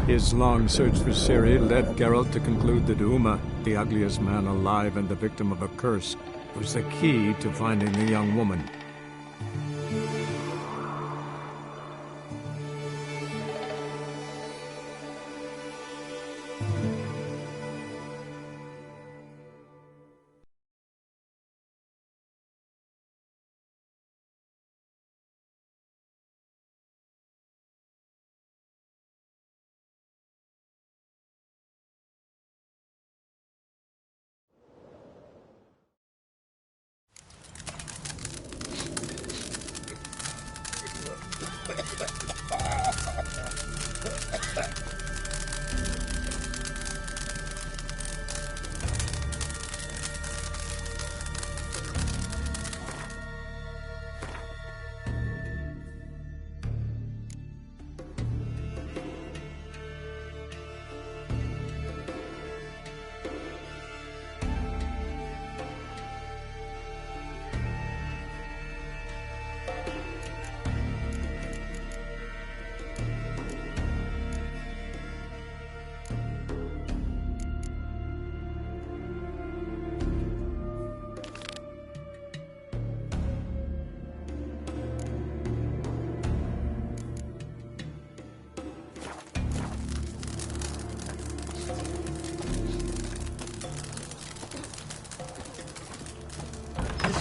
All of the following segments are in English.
His long search for Ciri led Geralt to conclude that Uma, the ugliest man alive and the victim of a curse, was the key to finding the young woman.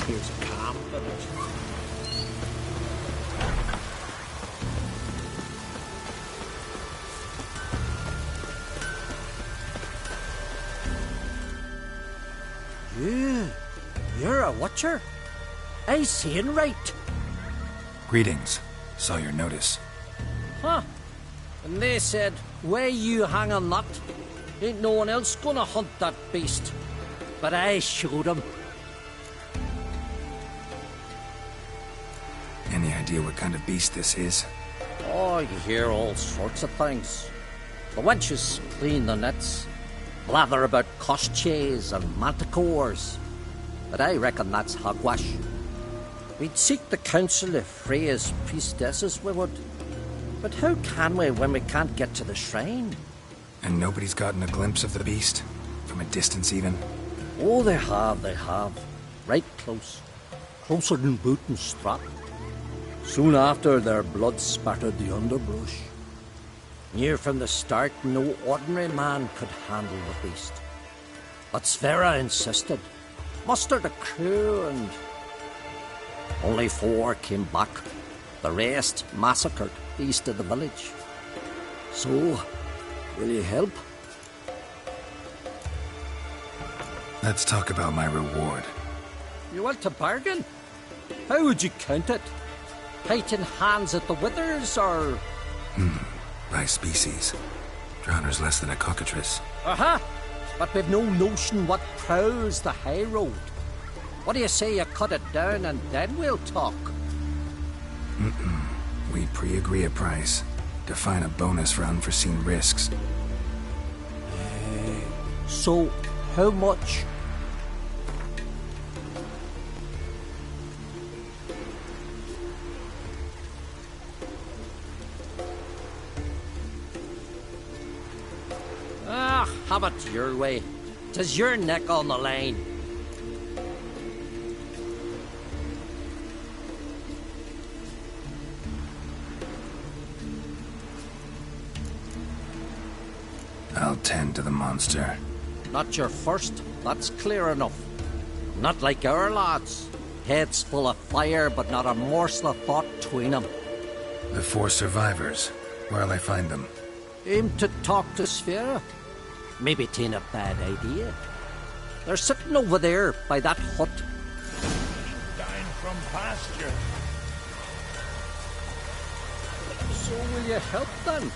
Here's confidence. You're a Witcher? I seeing right. Greetings. Saw your notice. Huh. And they said, where you hang on that? Ain't no one else gonna hunt that beast. But I showed him. Any idea what kind of beast this is? Oh, you hear all sorts of things. The wenches clean the nets, blather about koshchays and manticores. But I reckon that's hogwash. We'd seek the counsel of Freya's priestesses, we would. But how can we when we can't get to the shrine? And nobody's gotten a glimpse of the beast? From a distance, even? Oh, they have. Right close. Closer than boot and strap. Soon after, their blood spattered the underbrush. Near from the start, no ordinary man could handle the beast. But Sverra insisted. Mustered a crew and... only 4 came back. The rest massacred east of the village. So, will you help? Let's talk about my reward. You want to bargain? How would you count it? Fighting hands at the withers, or...? By species. Drowner's less than a cockatrice. Aha! But we've no notion what prowls the high road. What do you say you cut it down and then we'll talk? We pre-agree a price. Define a bonus for unforeseen risks. So, how much? Have it your way. 'Tis your neck on the line. I'll tend to the monster. Not your first, that's clear enough. Not like our lads. Heads full of fire, but not a morsel of thought between them. The 4 survivors. Where'll I find them? Aim to talk to Sverra. Maybe 'tain't a bad idea. They're sitting over there by that hut. Dying from pasture. So will you help them?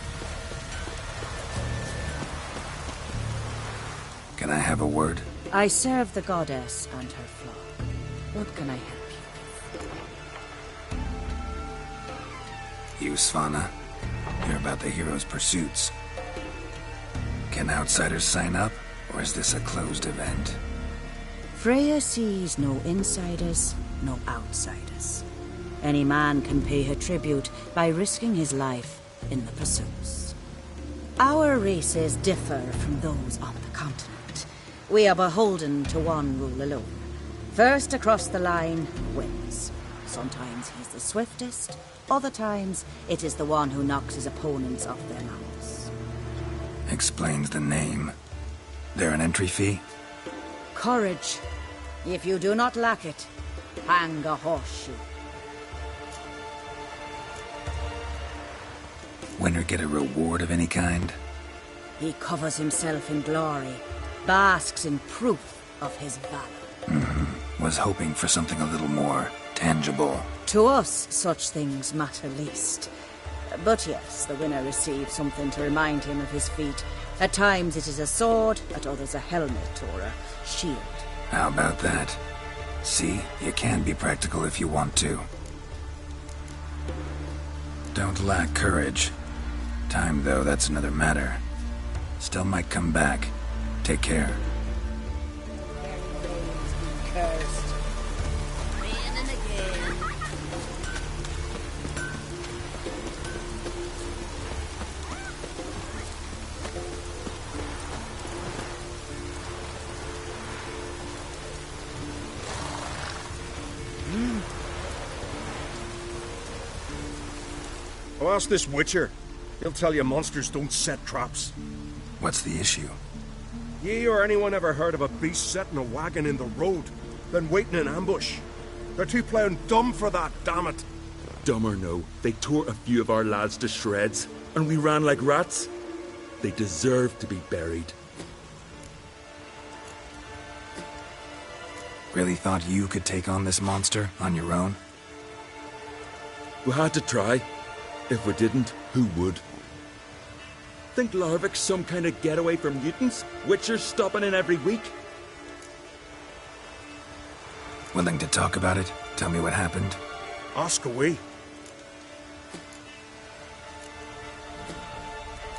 Can I have a word? I serve the goddess and her flock. What can I help you? You, Svanna. You're about the hero's pursuits. Can outsiders sign up, or is this a closed event? Freya sees no insiders, no outsiders. Any man can pay her tribute by risking his life in the pursuits. Our races differ from those on the continent. We are beholden to one rule alone. First across the line wins. Sometimes he's the swiftest, other times it is the one who knocks his opponents off their mounts. Explains the name. There an entry fee? Courage. If you do not lack it, hang a horseshoe. Winner get a reward of any kind? He covers himself in glory, basks in proof of his valor. Was hoping for something a little more tangible. To us, such things matter least. But yes, the winner receives something to remind him of his feat. At times it is a sword, at others a helmet or a shield. How about that? See, you can be practical if you want to. Don't lack courage. Time, though, that's another matter. Still might come back. Take care. Cursed. Raining again. Oh, ask this Witcher. He'll tell you monsters don't set traps. What's the issue? Ye or anyone ever heard of a beast setting a wagon in the road, then waiting in ambush? They're too plowing dumb for that, damn it. Dumb or no, they tore a few of our lads to shreds, and we ran like rats. They deserve to be buried. Really thought you could take on this monster on your own? We had to try. If we didn't, who would? Think Larvik's some kind of getaway for mutants? Witchers stopping in every week? Willing to talk about it? Tell me what happened? Ask away.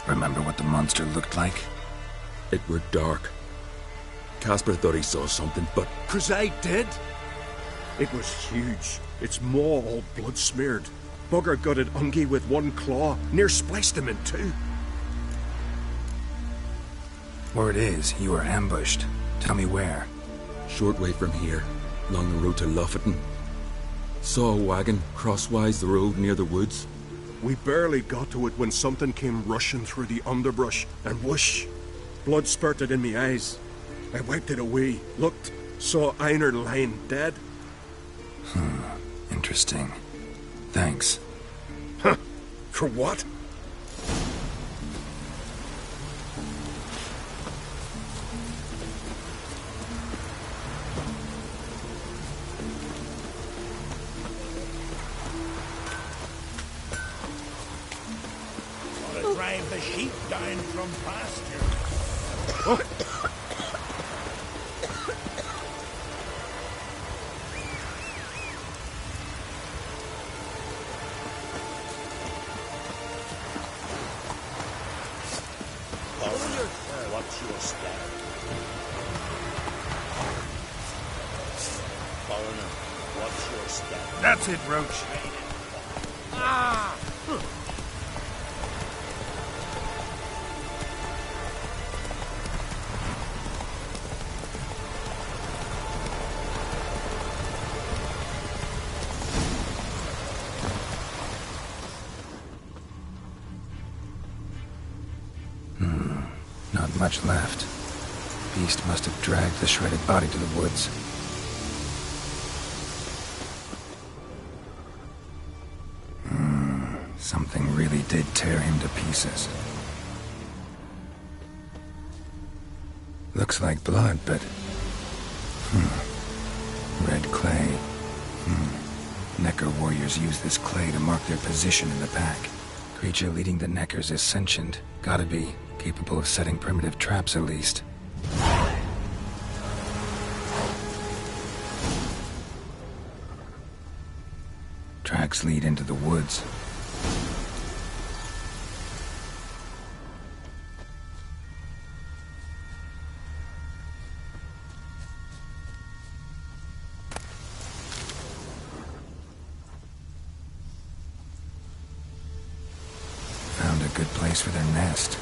Remember what the monster looked like? It were dark. Casper thought he saw something, but 'Cause I did. It was huge. Its maw all blood smeared. Bugger gutted Ungi with one claw, near spliced him in two. Word is, you were ambushed. Tell me where. short way from here, along the road to Lofferton. Saw a wagon crosswise the road near the woods. We barely got to it when something came rushing through the underbrush, and whoosh! Blood spurted in me eyes. I wiped it away, looked, saw Einar lying dead. Interesting. Thanks. Huh. For what? Gotta drive the sheep down from pasture. Oh. Watch your step. Foreigner, watch your step. That's it, Roach. Ah! Not much left. Beast must have dragged the shredded body to the woods. Something really did tear him to pieces. Looks like blood, but... Red clay. Necker warriors use this clay to mark their position in the pack. Creature leading the Neckers is sentient. Gotta be. Capable of setting primitive traps, at least. Tracks lead into the woods. Found a good place for their nest.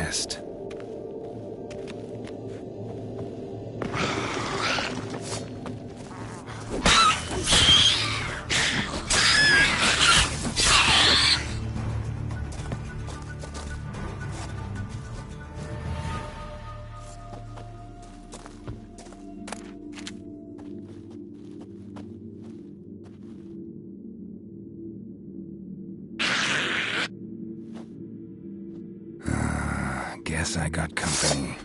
rest. Guess I got company.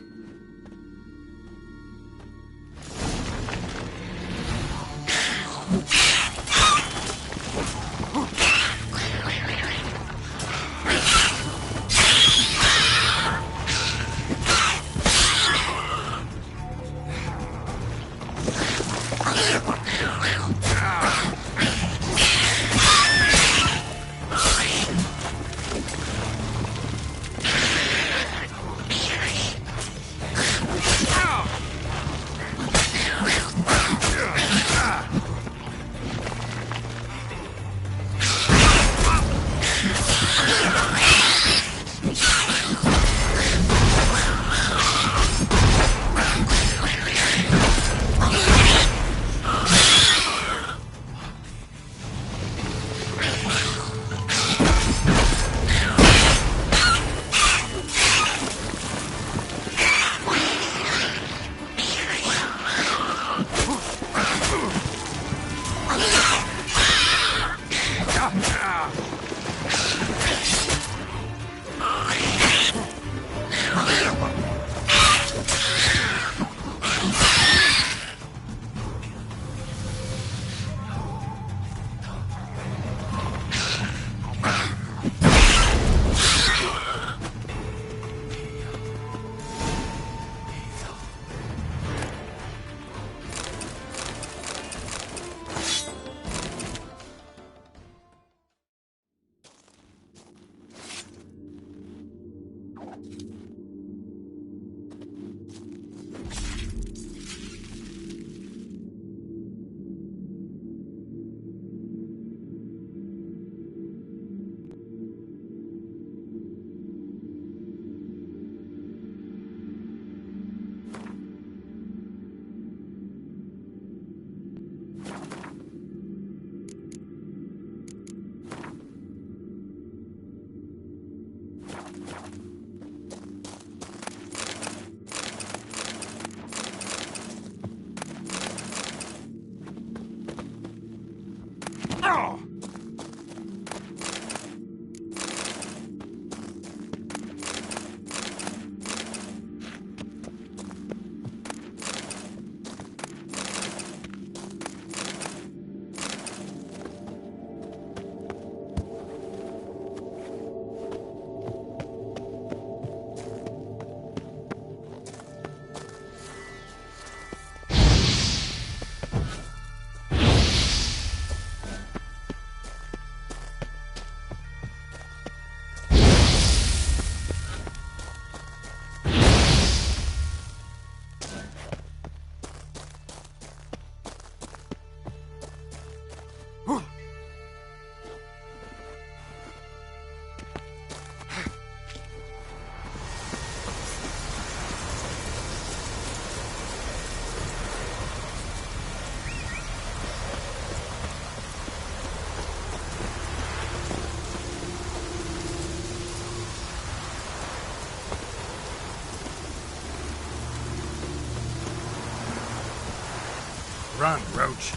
Run, Roach.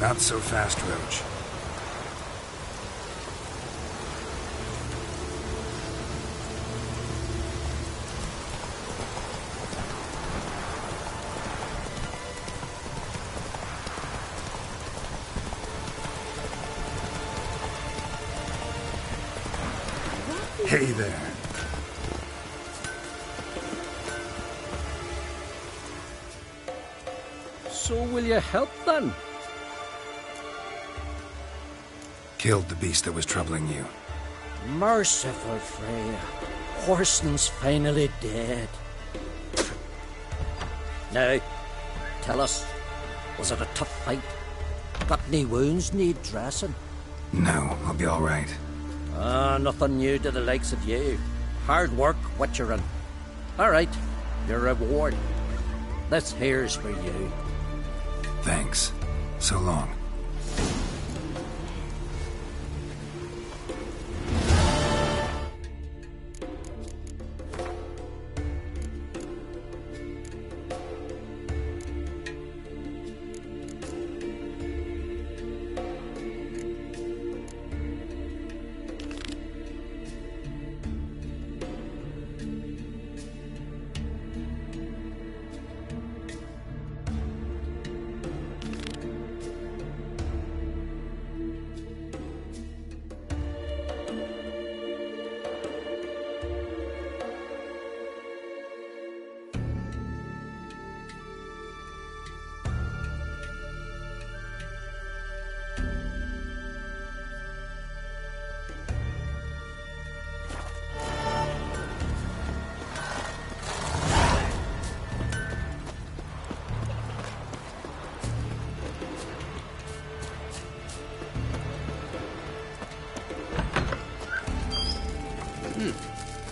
Not so fast, Roach. Hey there. So will you help then? Killed the beast that was troubling you. Merciful Freya. Horston's finally dead. Now, tell us, was it a tough fight? Got any wounds need dressing? No, I'll be all right. Nothing new to the likes of you. Hard work, Witcherooni. All right, your reward. This here's for you. Thanks. So long.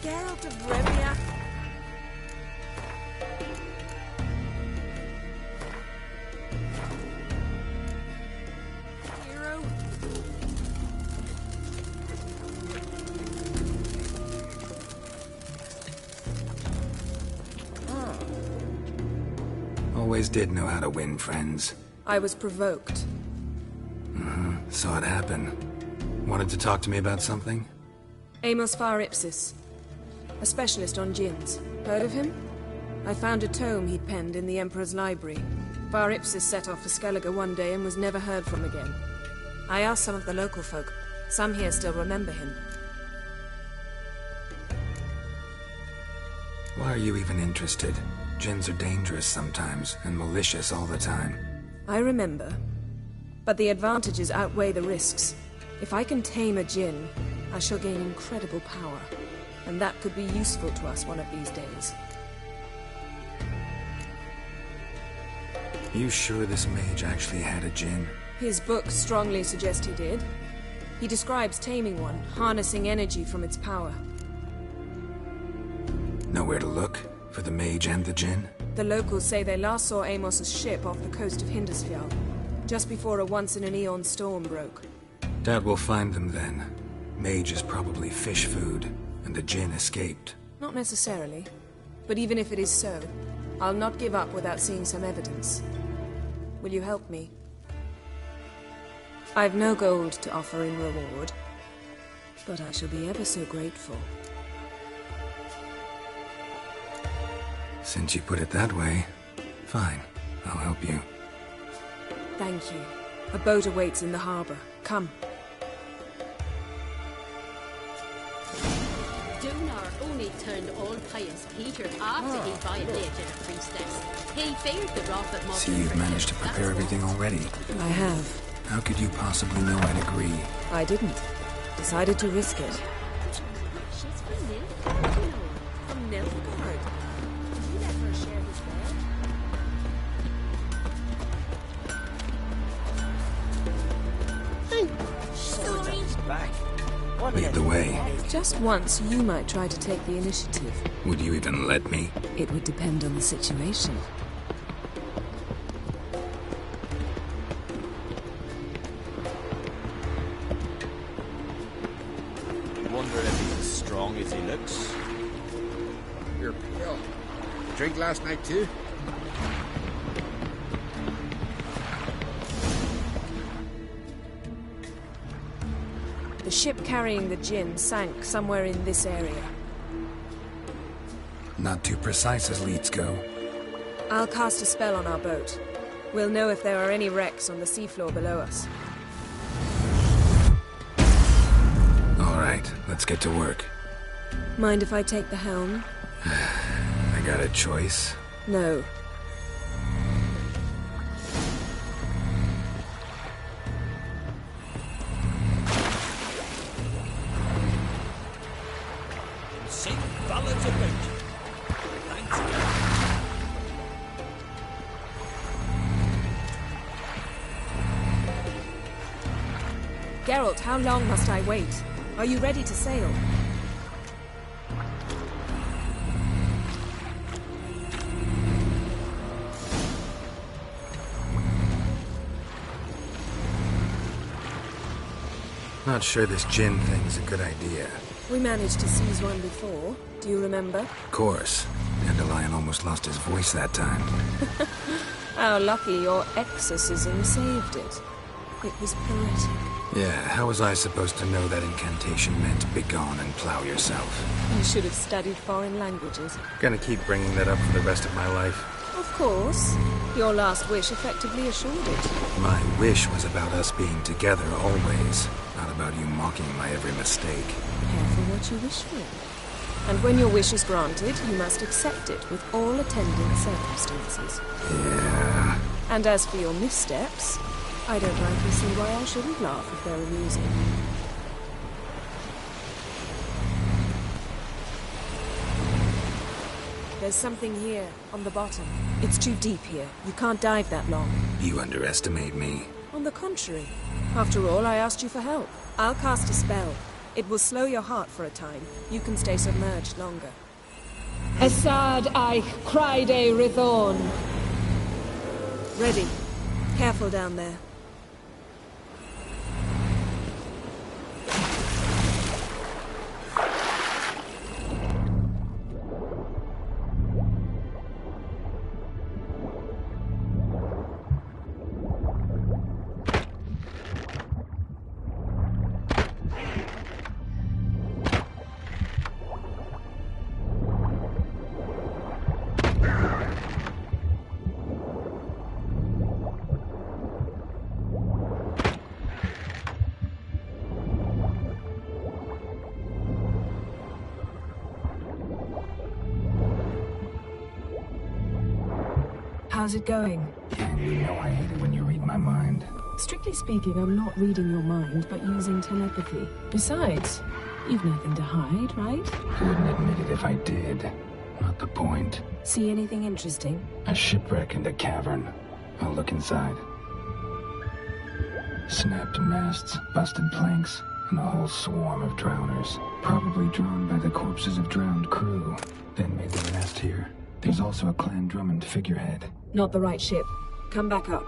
Geralt of Rivia. Hero. Always did know how to win friends. I was provoked. Saw it happen. Wanted to talk to me about something? Amos Far Ipsis. A specialist on djinns. Heard of him? I found a tome he'd penned in the Emperor's library. Far Ipsis set off for Skellige one day and was never heard from again. I asked some of the local folk. Some here still remember him. Why are you even interested? Djinns are dangerous sometimes, and malicious all the time. I remember. But the advantages outweigh the risks. If I can tame a djinn, I shall gain incredible power. And that could be useful to us one of these days. You sure this mage actually had a djinn? His books strongly suggest he did. He describes taming one, harnessing energy from its power. Nowhere to look? For the mage and the djinn? The locals say they last saw Amos's ship off the coast of Hindusfjall, just before a once-in-an-eon storm broke. Doubt we'll find them then. Mage is probably fish food, and the djinn escaped. Not necessarily. But even if it is so, I'll not give up without seeing some evidence. Will you help me? I've no gold to offer in reward, but I shall be ever so grateful. Since you put it that way, fine. I'll help you. Thank you. A boat awaits in the harbor. Come. Dunar only turned all pious Peter after he violated a priestess. He feared the wrath of Mother. See, you've managed to prepare everything already. I have. How could you possibly know I'd agree? I didn't. Decided to risk it. She's from Nilfgaard, you know. From Nilfgaard? Did you let her share his bed? Lead the way. Just once, you might try to take the initiative. Would you even let me? It would depend on the situation. Wonder if he's as strong as he looks. You're pale. Drink last night too? The ship carrying the djinn sank somewhere in this area. Not too precise as leads go. I'll cast a spell on our boat. We'll know if there are any wrecks on the seafloor below us. All right, let's get to work. Mind if I take the helm? I got a choice. No. Sing ballads about you. Thanks. Geralt, how long must I wait? Are you ready to sail? Not sure this gin thing's a good idea. We managed to seize one before. Do you remember? Of course. Dandelion almost lost his voice that time. How lucky your exorcism saved it. It was poetic. Yeah, how was I supposed to know that incantation meant begone and plow yourself? You should have studied foreign languages. Gonna keep bringing that up for the rest of my life. Of course. Your last wish effectively assured it. My wish was about us being together always, not about you mocking my every mistake. Careful what you wish for. And when your wish is granted, you must accept it with all attendant circumstances. Yeah. And as for your missteps, I don't rightly see why I shouldn't laugh if they're amusing. There's something here, on the bottom. It's too deep here. You can't dive that long. You underestimate me. On the contrary. After all, I asked you for help. I'll cast a spell. It will slow your heart for a time. You can stay submerged longer. Assad Eich Criede Rithorn. Ready. Careful down there. How's it going? You know I hate it when you read my mind. Strictly speaking, I'm not reading your mind, but using telepathy. Besides, you've nothing to hide, right? Wouldn't admit it if I did. Not the point. See anything interesting? A shipwreck and a cavern. I'll look inside. Snapped masts, busted planks, and a whole swarm of drowners. Probably drawn by the corpses of drowned crew. Then made their nest here. There's also a Clan Drummond figurehead. Not the right ship. Come back up.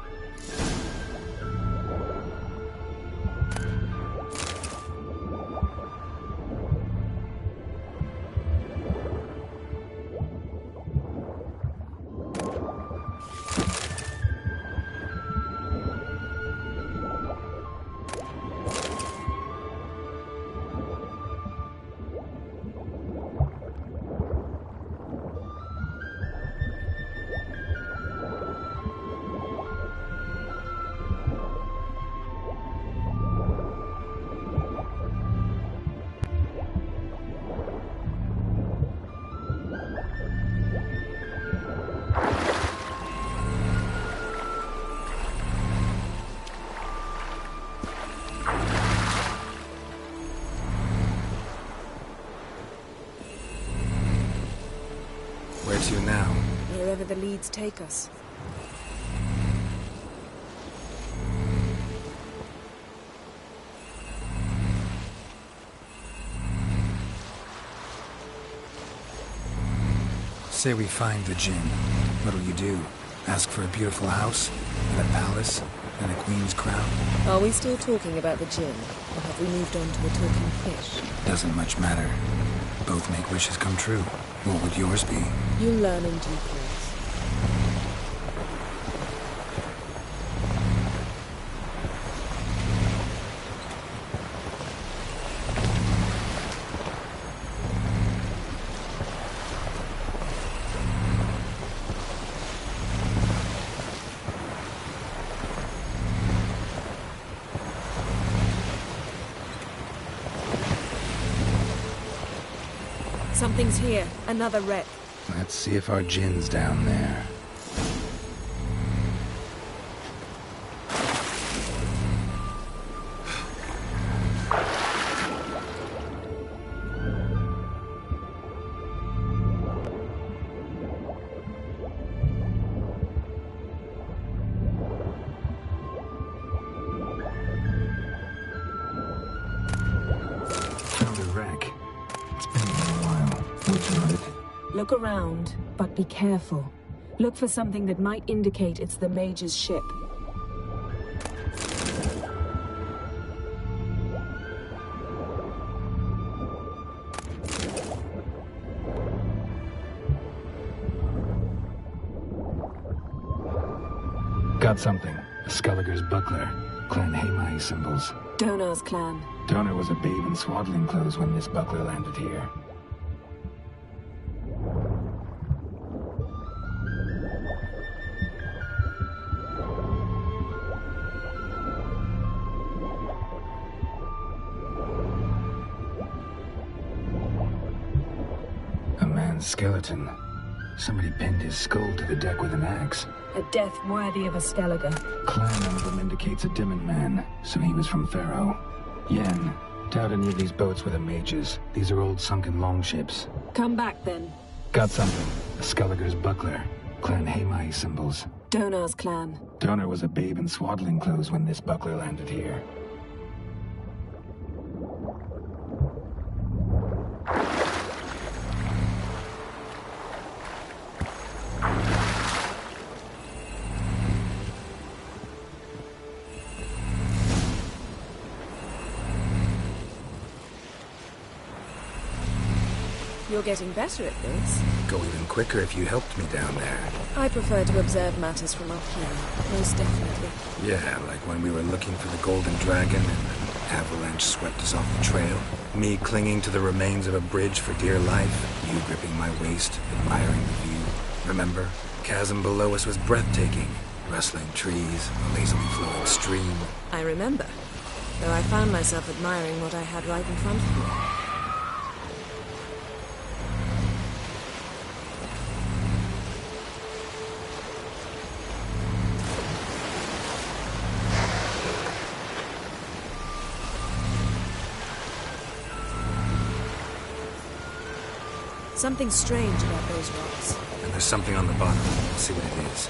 Where to now? Wherever the leads take us. Say we find the Jinn. What'll you do? Ask for a beautiful house? And a palace? And a queen's crown? Are we still talking about the Jinn? Or have we moved on to a talking fish? Doesn't much matter. Both make wishes come true. What would yours be? You'll learn in due course. Something's here. Another wreck. Let's see if our Jinn's down there. notes on it. Look around, but be careful. Look for something that might indicate it's the Mage's ship. Got something. A Skelliger's buckler. Clan Haemai symbols. Donar's clan. Donar was a babe in swaddling clothes when this buckler landed here. A man's skeleton. Somebody pinned his skull to the deck with an axe. A death worthy of a Skelliger. Clan emblem indicates a Dimmen man, so he was from Pharaoh. Yen, doubt any of these boats were the mages. These are old sunken longships. Come back then. Got something. A Skelliger's buckler. Clan Haemai symbols. Donar's clan. Donar was a babe in swaddling clothes when this buckler landed here. You're getting better at this. Go even quicker if you helped me down there. I prefer to observe matters from up here, most definitely. Yeah, like when we were looking for the Golden Dragon and an avalanche swept us off the trail. Me clinging to the remains of a bridge for dear life. You gripping my waist, admiring the view. Remember? Chasm below us was breathtaking. Rustling trees, a lazily flowing stream. I remember, though I found myself admiring what I had right in front of me. Something strange about those rocks. And there's something on the bottom. Let's see what it is.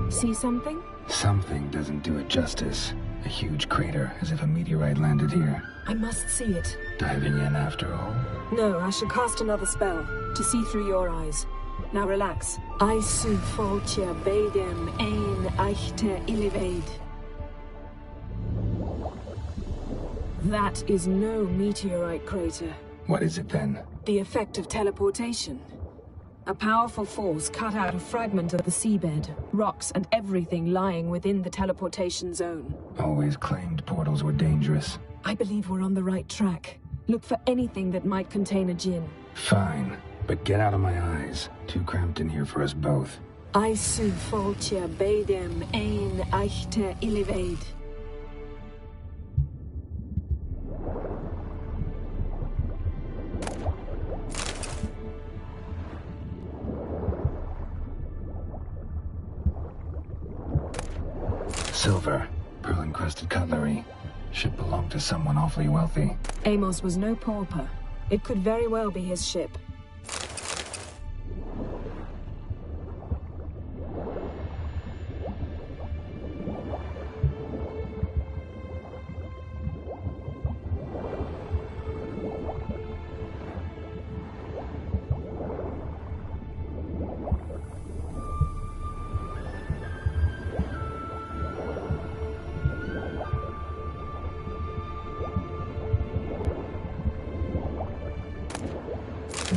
See something? Something doesn't do it justice. A huge crater, as if a meteorite landed here. I must see it. Diving in after all? No, I shall cast another spell, to see through your eyes. Now relax. Aisu foltia beidem ein eichte illivaid. That is no meteorite crater. What is it then? The effect of teleportation. A powerful force cut out a fragment of the seabed, rocks and everything lying within the teleportation zone. Always claimed portals were dangerous. I believe we're on the right track. Look for anything that might contain a djinn. Fine, but get out of my eyes. Too cramped in here for us both. Aisu foltia beidem ein eichte illivaid. Silver, pearl-encrusted cutlery. Ship belonged to someone awfully wealthy. Amos was no pauper. It could very well be his ship.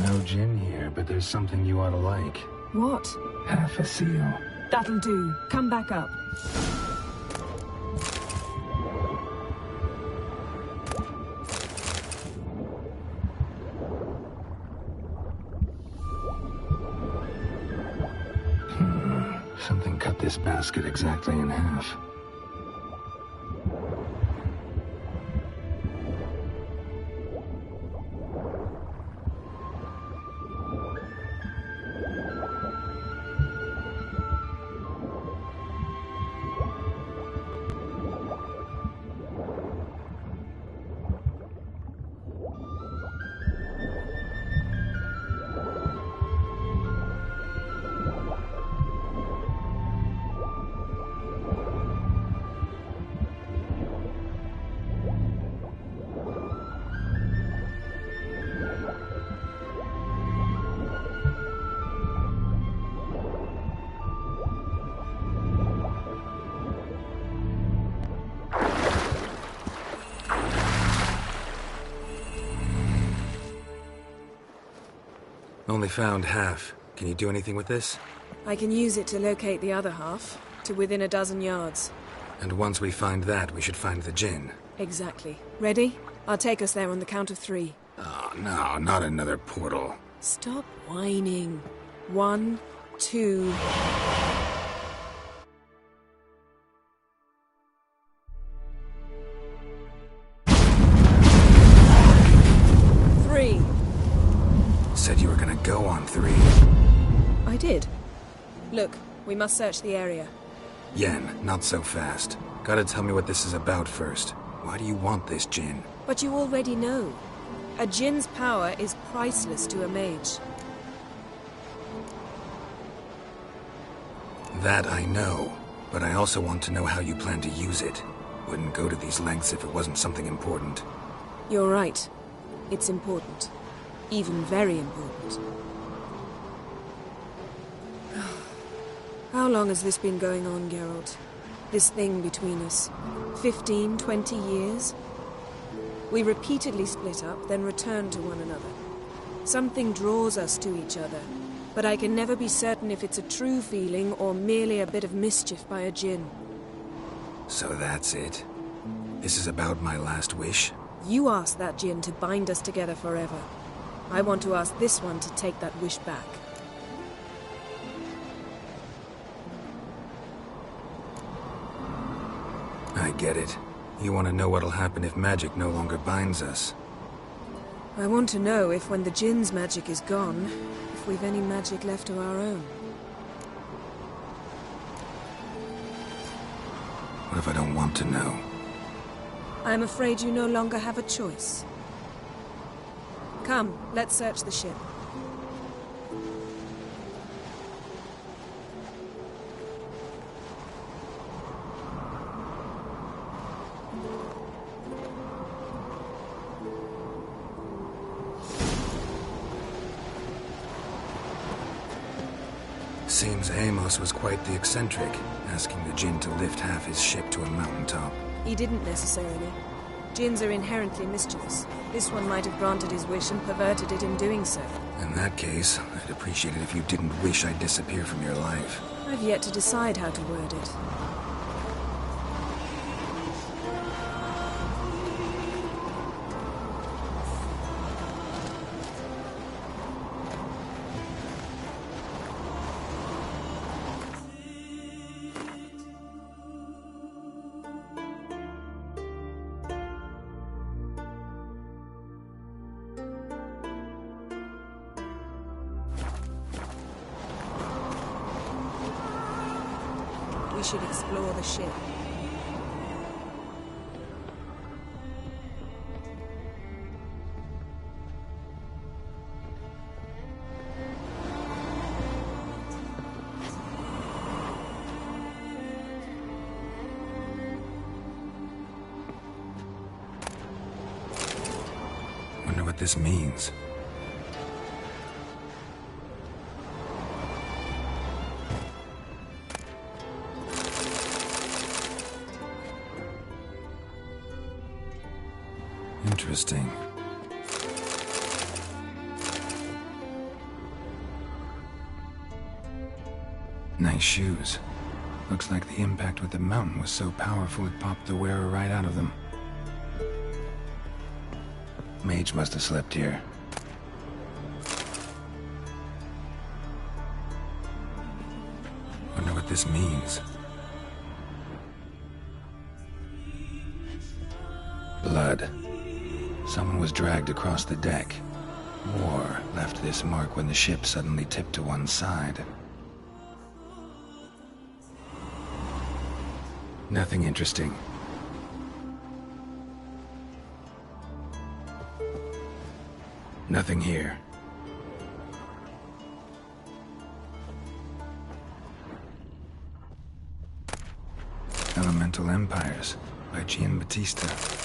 No gin here, but there's something you ought to like. What? Half a seal. That'll do. Come back up. Something cut this basket exactly in half. Only found half. Can you do anything with this? I can use it to locate the other half, to within a dozen yards. And once we find that, we should find the djinn. Exactly. Ready? I'll take us there on the count of 3. Oh, no, not another portal. Stop whining. 1, 2... Said you were gonna go on 3. I did. Look, we must search the area. Yen, not so fast. Gotta tell me what this is about first. Why do you want this djinn? But you already know. A djinn's power is priceless to a mage. That I know, but I also want to know how you plan to use it. Wouldn't go to these lengths if it wasn't something important. You're right. It's important. Even very important. How long has this been going on, Geralt? This thing between us? 15, 20 years? We repeatedly split up, then return to one another. Something draws us to each other, but I can never be certain if it's a true feeling or merely a bit of mischief by a djinn. So that's it? This is about my last wish? You asked that djinn to bind us together forever. I want to ask this one to take that wish back. I get it. You want to know what'll happen if magic no longer binds us. I want to know if when the djinn's magic is gone, if we've any magic left of our own. What if I don't want to know? I'm afraid you no longer have a choice. Come, let's search the ship. Seems Amos was quite the eccentric, asking the djinn to lift half his ship to a mountaintop. He didn't necessarily. Djinns are inherently mischievous. This one might have granted his wish and perverted it in doing so. In that case, I'd appreciate it if you didn't wish I'd disappear from your life. I've yet to decide how to word it. We should explore the ship. Wonder what this means. Interesting. Nice shoes. Looks like the impact with the mountain was so powerful it popped the wearer right out of them. Mage must have slept here. Wonder what this means. Blood. Someone was dragged across the deck. War left this mark when the ship suddenly tipped to one side. Nothing interesting. Nothing here. Elemental Empires by Giambattista.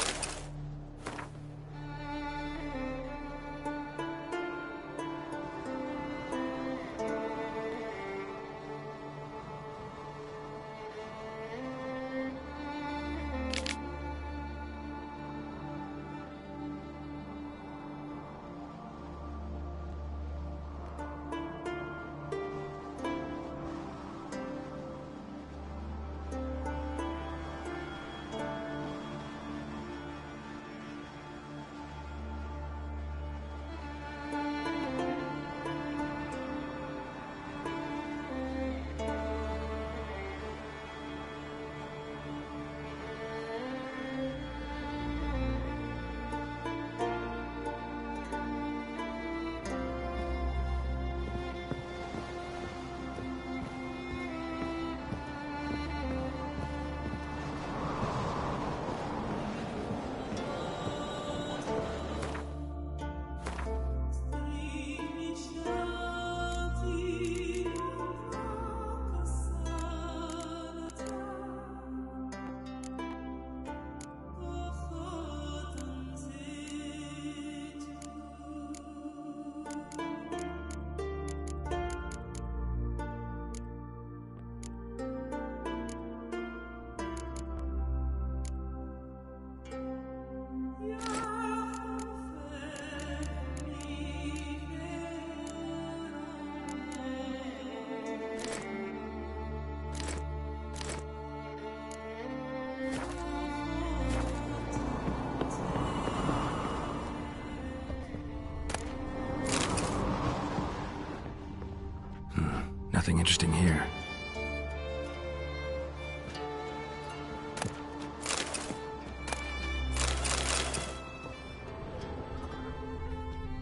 Nothing interesting here.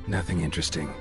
Nothing interesting.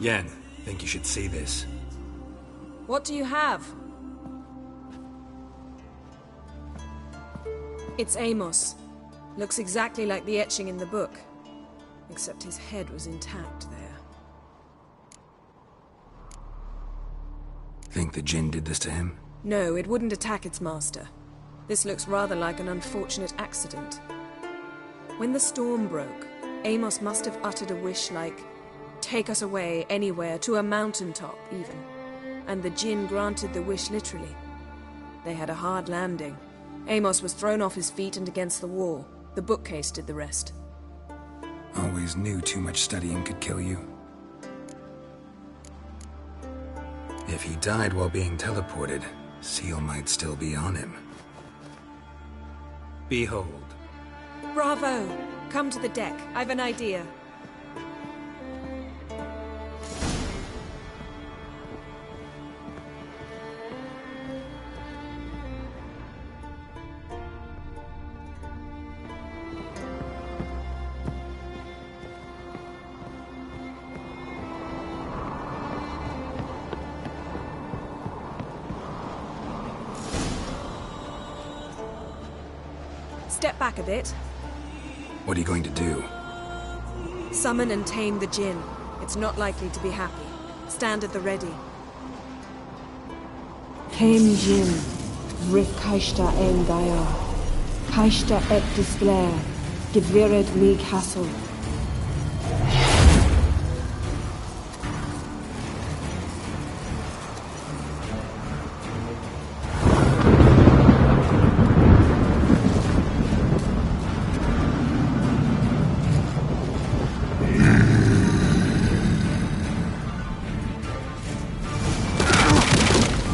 Yen, think you should see this. What do you have? It's Amos. Looks exactly like the etching in the book. Except his head was intact there. Think the Jinn did this to him? No, it wouldn't attack its master. This looks rather like an unfortunate accident. When the storm broke, Amos must have uttered a wish like, "Take us away, anywhere, to a mountaintop, even." And the Jinn granted the wish literally. They had a hard landing. Amos was thrown off his feet and against the wall. The bookcase did the rest. Always knew too much studying could kill you. If he died while being teleported, Seal might still be on him. Behold. Bravo! Come to the deck. I've an idea. Step back a bit. What are you going to do? Summon and tame the Jinn. It's not likely to be happy. Stand at the ready. Tame Jinn. Rikashta Engaya. Kaishta et disglair, gevired me castle.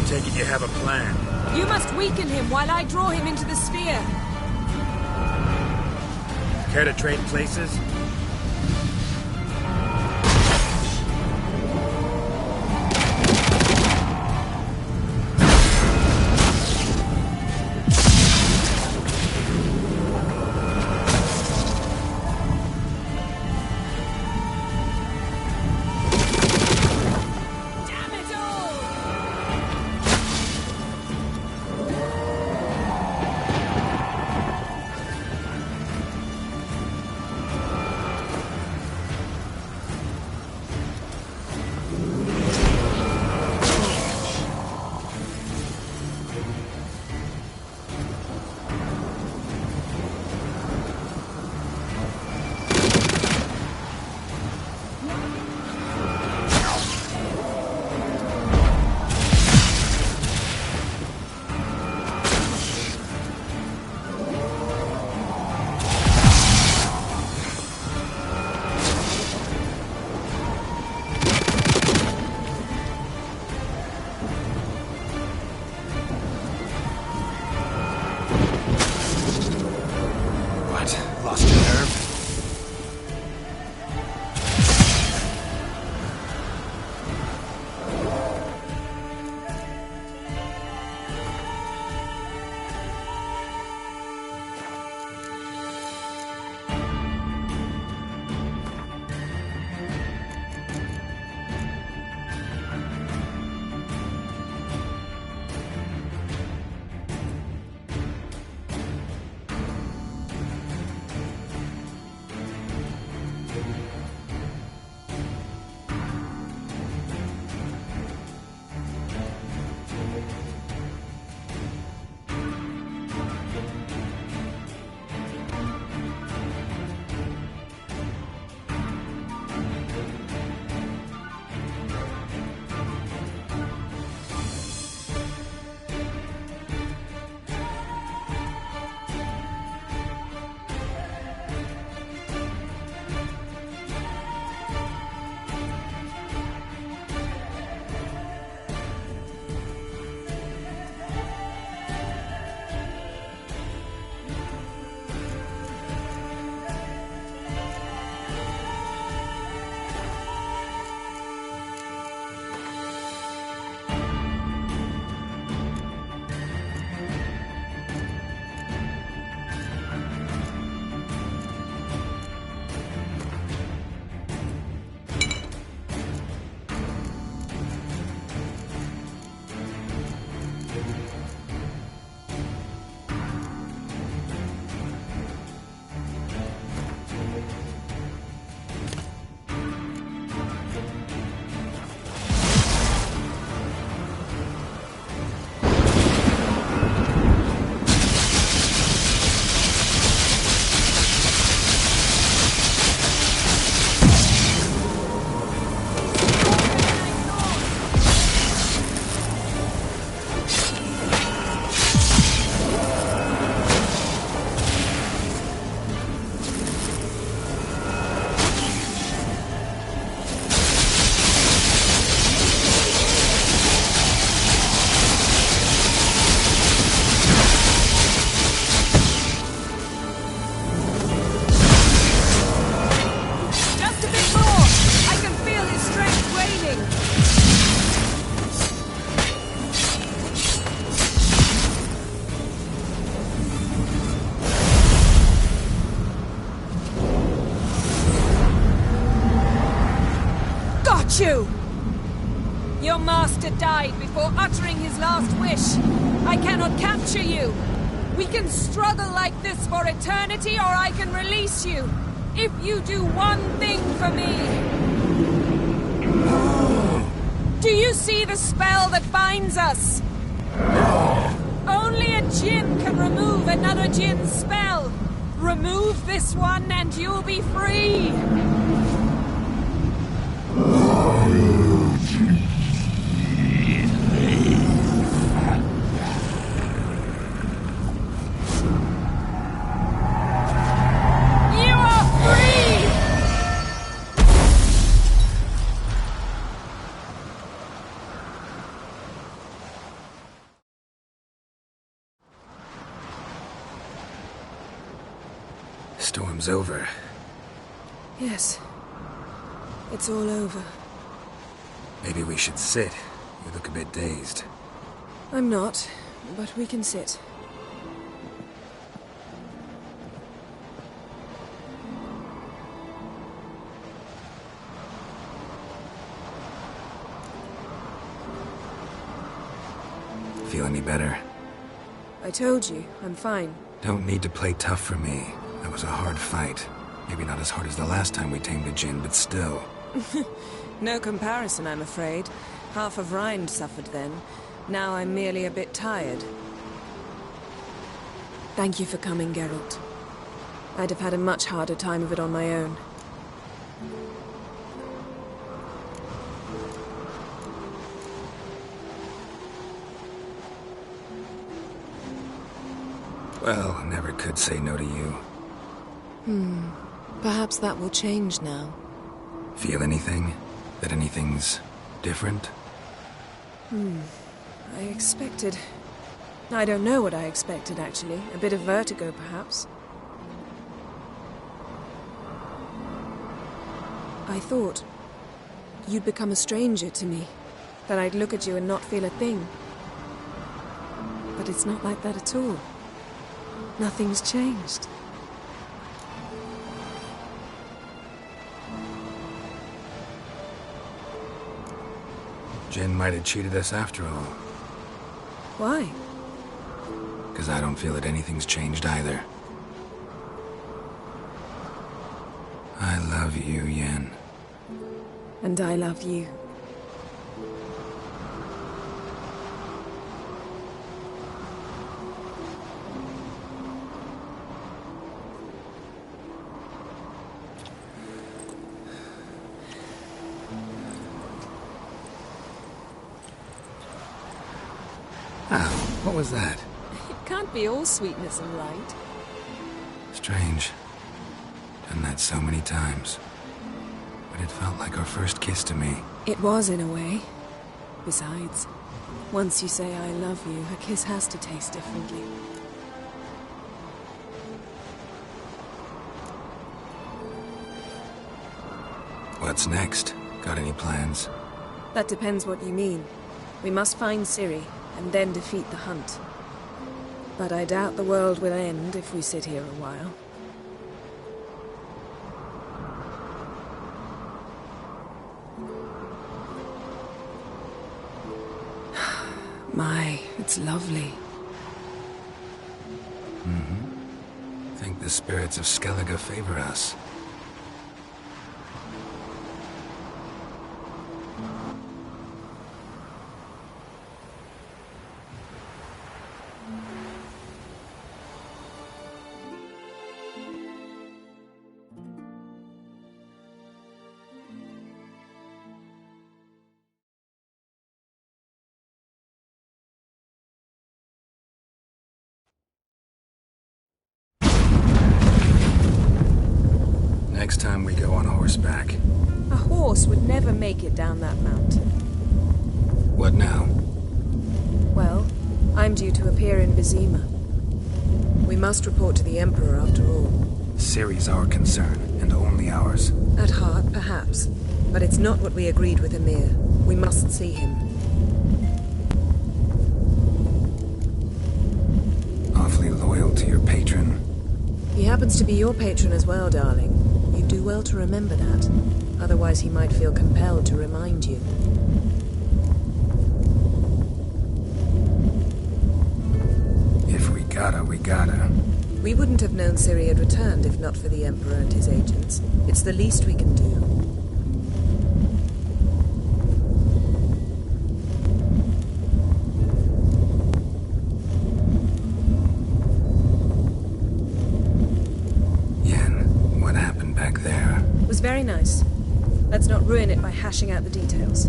Take it you have a plan. You must weaken him while I draw him into the sphere. Care to trade places? Lost your nerve? You! Your master died before uttering his last wish. I cannot capture you. We can struggle like this for eternity, or I can release you. If you do one thing for me. Do you see the spell that binds us? Only a djinn can remove another another Jinn spell! Remove this one and you'll be free! You are free! Storm's over. Yes. It's all over. Maybe we should sit. You look a bit dazed. I'm not, but we can sit. Feel any better? I told you, I'm fine. Don't need to play tough for me. That was a hard fight. Maybe not as hard as the last time we tamed a Jinn, but still. No comparison, I'm afraid. Half of Rind suffered then. Now I'm merely a bit tired. Thank you for coming, Geralt. I'd have had a much harder time of it on my own. Well, I never could say no to you. Perhaps that will change now. Feel anything? That anything's different? I expected... I don't know what I expected, actually. A bit of vertigo, perhaps. I thought you'd become a stranger to me. That I'd look at you and not feel a thing. But it's not like that at all. Nothing's changed. Jinn might have cheated us after all. Why? Because I don't feel that anything's changed either. I love you, Yen. And I love you. What was that? It can't be all sweetness and light. Strange. Done that so many times. But it felt like our first kiss to me. It was, in a way. Besides, once you say I love you, a kiss has to taste differently. What's next? Got any plans? That depends what you mean. We must find Ciri, and then defeat the hunt. But I doubt the world will end if we sit here a while. My, it's lovely. Think the spirits of Skellige favor us. Next time we go on horseback. A horse would never make it down that mountain. What now? Well, I'm due to appear in Vizima. We must report to the Emperor after all. Ciri's our concern, and only ours. At heart, perhaps. But it's not what we agreed with Emir. We must see him. Awfully loyal to your patron. He happens to be your patron as well, darling. You'd do well to remember that. Otherwise he might feel compelled to remind you. If we gotta, we gotta. We wouldn't have known Ciri had returned if not for the Emperor and his agents. It's the least we can do. very nice. Let's not ruin it by hashing out the details.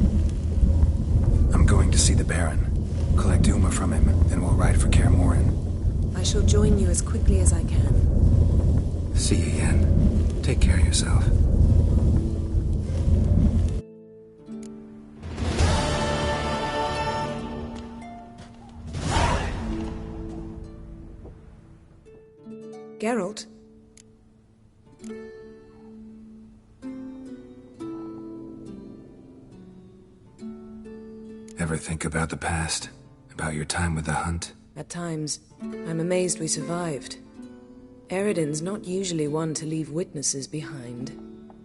I'm going to see the Baron. Collect Uma from him, then we'll ride for Kaer Morhen. I shall join you as quickly as I can. See you again. Take care of yourself. Geralt? Ever think about the past? About your time with the Hunt? At times, I'm amazed we survived. Eredin's not usually one to leave witnesses behind.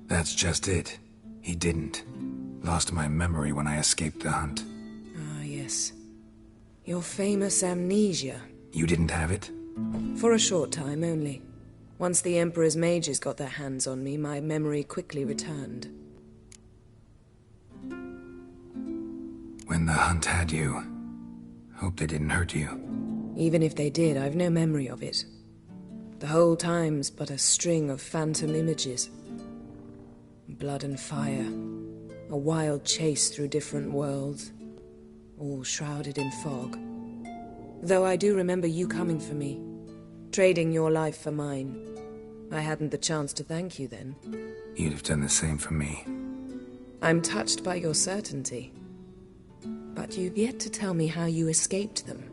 That's just it. He didn't. Lost my memory when I escaped the Hunt. Ah, yes. Your famous amnesia. You didn't have it? For a short time only. Once the Emperor's mages got their hands on me, my memory quickly returned. When the Hunt had you, hope they didn't hurt you. Even if they did, I've no memory of it. The whole time's but a string of phantom images. Blood and fire. A wild chase through different worlds. All shrouded in fog. Though I do remember you coming for me. Trading your life for mine. I hadn't the chance to thank you then. You'd have done the same for me. I'm touched by your certainty. But you've yet to tell me how you escaped them.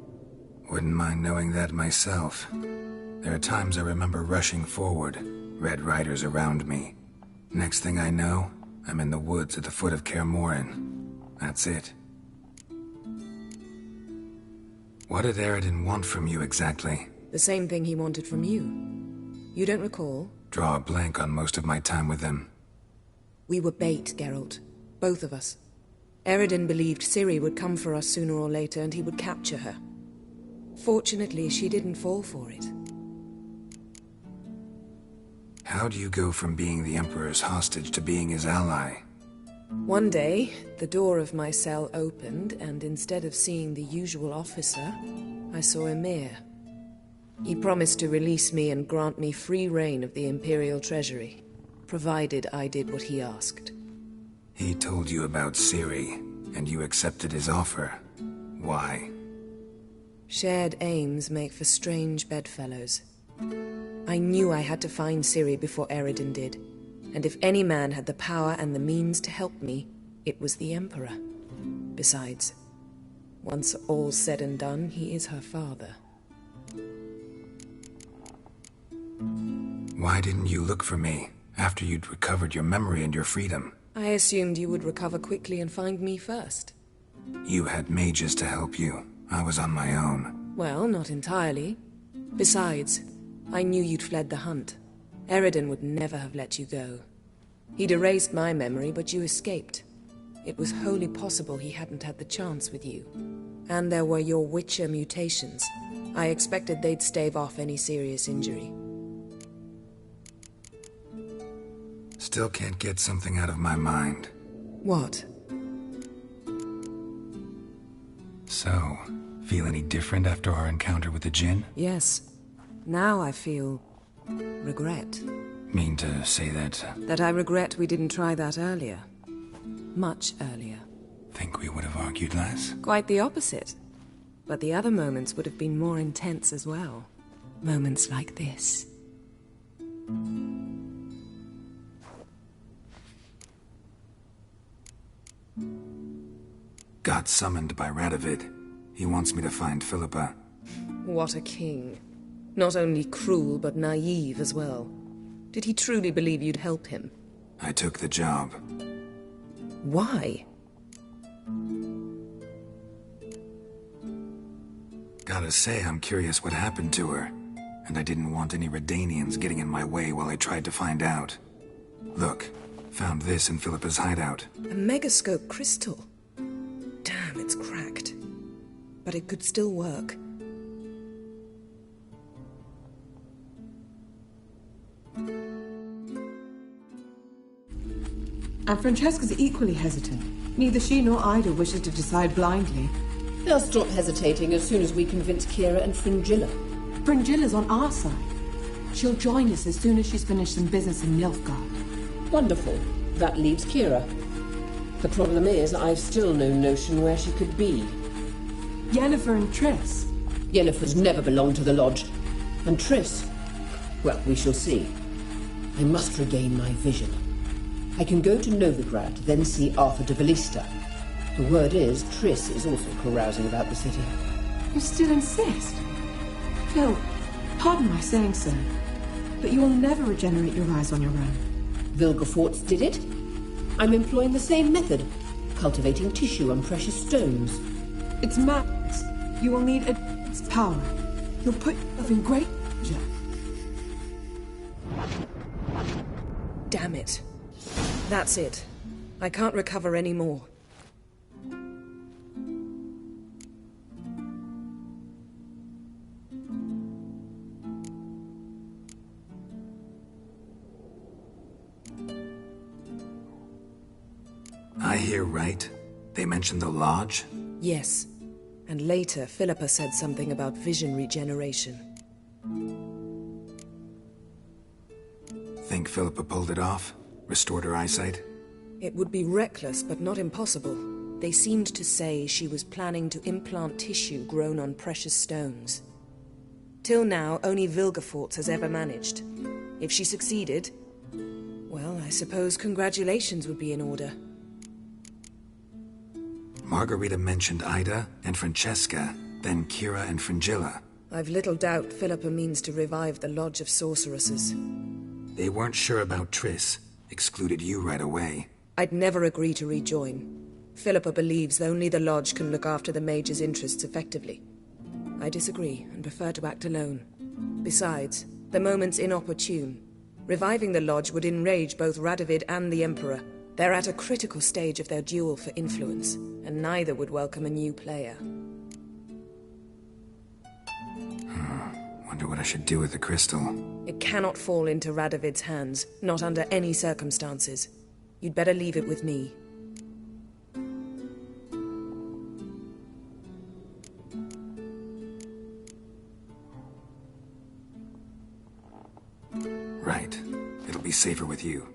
Wouldn't mind knowing that myself. There are times I remember rushing forward, Red Riders around me. Next thing I know, I'm in the woods at the foot of Kaer Morhen. That's it. What did Eredin want from you exactly? The same thing he wanted from you. You don't recall? Draw a blank on most of my time with them. We were bait, Geralt. Both of us. Eredin believed Ciri would come for us sooner or later and he would capture her. Fortunately, she didn't fall for it. How do you go from being the Emperor's hostage to being his ally? One day, the door of my cell opened, and instead of seeing the usual officer, I saw Emir. He promised to release me and grant me free reign of the Imperial Treasury, provided I did what he asked. He told you about Ciri, and you accepted his offer. Why? Shared aims make for strange bedfellows. I knew I had to find Ciri before Eredin did, and if any man had the power and the means to help me, it was the Emperor. Besides, once all's said and done, he is her father. Why didn't you look for me, after you'd recovered your memory and your freedom? I assumed you would recover quickly and find me first. You had mages to help you. I was on my own. Well, not entirely. Besides, I knew you'd fled the Hunt. Eredin would never have let you go. He'd erased my memory, but you escaped. It was wholly possible he hadn't had the chance with you. And there were your Witcher mutations. I expected they'd stave off any serious injury. Still can't get something out of my mind. What? So, feel any different after our encounter with the Djinn? Yes. Now I feel regret. Mean to say that? That I regret we didn't try that earlier. Much earlier. Think we would have argued less? Quite the opposite. But the other moments would have been more intense as well. Moments like this. Got summoned by Radovid. He wants me to find Philippa. What a king. Not only cruel, but naive as well. Did he truly believe you'd help him? I took the job. Why? Gotta say, I'm curious what happened to her. And I didn't want any Redanians getting in my way while I tried to find out. Look, found this in Philippa's hideout. A megascope crystal. Damn, it's cracked. But it could still work. And Francesca's equally hesitant. Neither she nor Ida wishes to decide blindly. They'll stop hesitating as soon as we convince Kira and Fringilla. Fringilla's on our side. She'll join us as soon as she's finished some business in Nilfgaard. Wonderful. That leaves Kira. The problem is, I've still no notion where she could be. Yennefer and Triss. Yennefer's never belonged to the Lodge. And Triss, well, we shall see. I must regain my vision. I can go to Novigrad, then see Arthur de Valista. The word is, Triss is also carousing about the city. You still insist? Phil, pardon my saying so, but you will never regenerate your eyes on your own. Vilgefortz did it. I'm employing the same method, cultivating tissue and precious stones. It's madness. You will need its power. You'll put yourself in great danger. Damn it. That's it. I can't recover any more. I hear right. They mentioned the Lodge? Yes. And later, Philippa said something about vision regeneration. Think Philippa pulled it off? Restored her eyesight? It would be reckless, but not impossible. They seemed to say she was planning to implant tissue grown on precious stones. Till now, only Vilgefortz has ever managed. If she succeeded, well, I suppose congratulations would be in order. Margarita mentioned Ida and Francesca, then Kira and Fringilla. I've little doubt Philippa means to revive the Lodge of Sorceresses. They weren't sure about Triss. Excluded you right away. I'd never agree to rejoin. Philippa believes only the Lodge can look after the mage's interests effectively. I disagree and prefer to act alone. Besides, the moment's inopportune. Reviving the Lodge would enrage both Radovid and the Emperor. They're at a critical stage of their duel for influence, and neither would welcome a new player. Wonder what I should do with the crystal. It cannot fall into Radovid's hands, not under any circumstances. You'd better leave it with me. Right. It'll be safer with you.